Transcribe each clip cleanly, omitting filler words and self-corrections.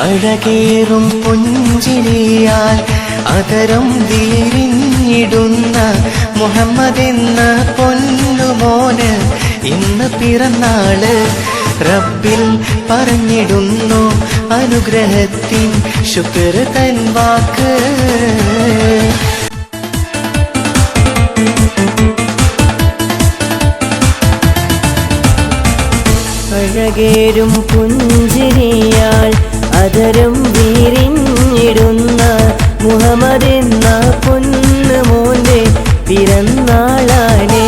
അഴകേറും പുഞ്ചിരിയാൽ അതരം വീരിഞ്ഞിടുന്ന മുഹമ്മദ് എന്ന പൊന്നുമോന് ഇന്ന് പിറന്നാള്. റബ്ബിൽ പറഞ്ഞിടുന്നു അനുഗ്രഹത്തിൻ ശുക്ർ തൻ വാക്ക്. അഴകേരും പുഞ്ചിരിയാൽ അതരം വീരിഞ്ഞിടുന്ന മുഹമ്മദ് എന്ന പൊന്നുമോന്റെ പിറന്നാളാണേ.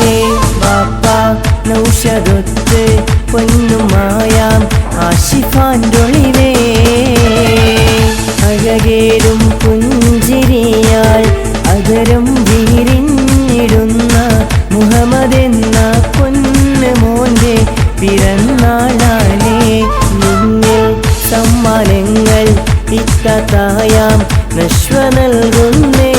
ബാപ്പ നൗഷദൊത്ത് പൊന്നുമായാം ആശിഫാൻ്റൊളിവേ. അഴകേരും പുഞ്ചിരിയാൽ അതരം വീരിഞ്ഞിടുന്ന മുഹമ്മദ് എന്ന പൊന്നുമോന്റെ പിറന്നാളാണേ. നിന്നിൽ സമ്മാനങ്ങൾ ഇക്കത്തായാം നശ്വ നൽകുന്നേ.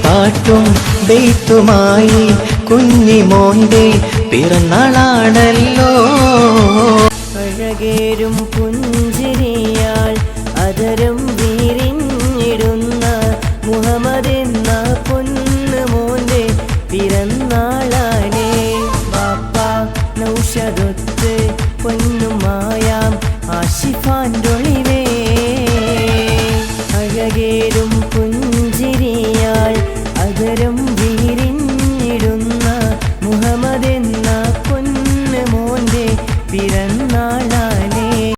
പാട്ടും ബെയ്ത്തുമായി കുഞ്ഞിമോന്റെ പിറന്നാളാണല്ലോ. അഴകേരും പുഞ്ചിരിയാൽ അതരം വീരിഞ്ഞിടുന്ന മുഹമ്മദ് എന്ന പൊന്നുമോന്റെ പിറന്നാളാണേ. ബാപ്പ നൗഷദൊത്ത് പൊന്നുമായാം ആശിഫാൻ്റൊളിവേ. അഴകേരും പുഞ്ചിരിയാൽ അതരം വീരിഞ്ഞിടുന്ന മുഹമ്മദ് എന്ന പൊന്നുമോന്റെ പിറന്നാളാണ്.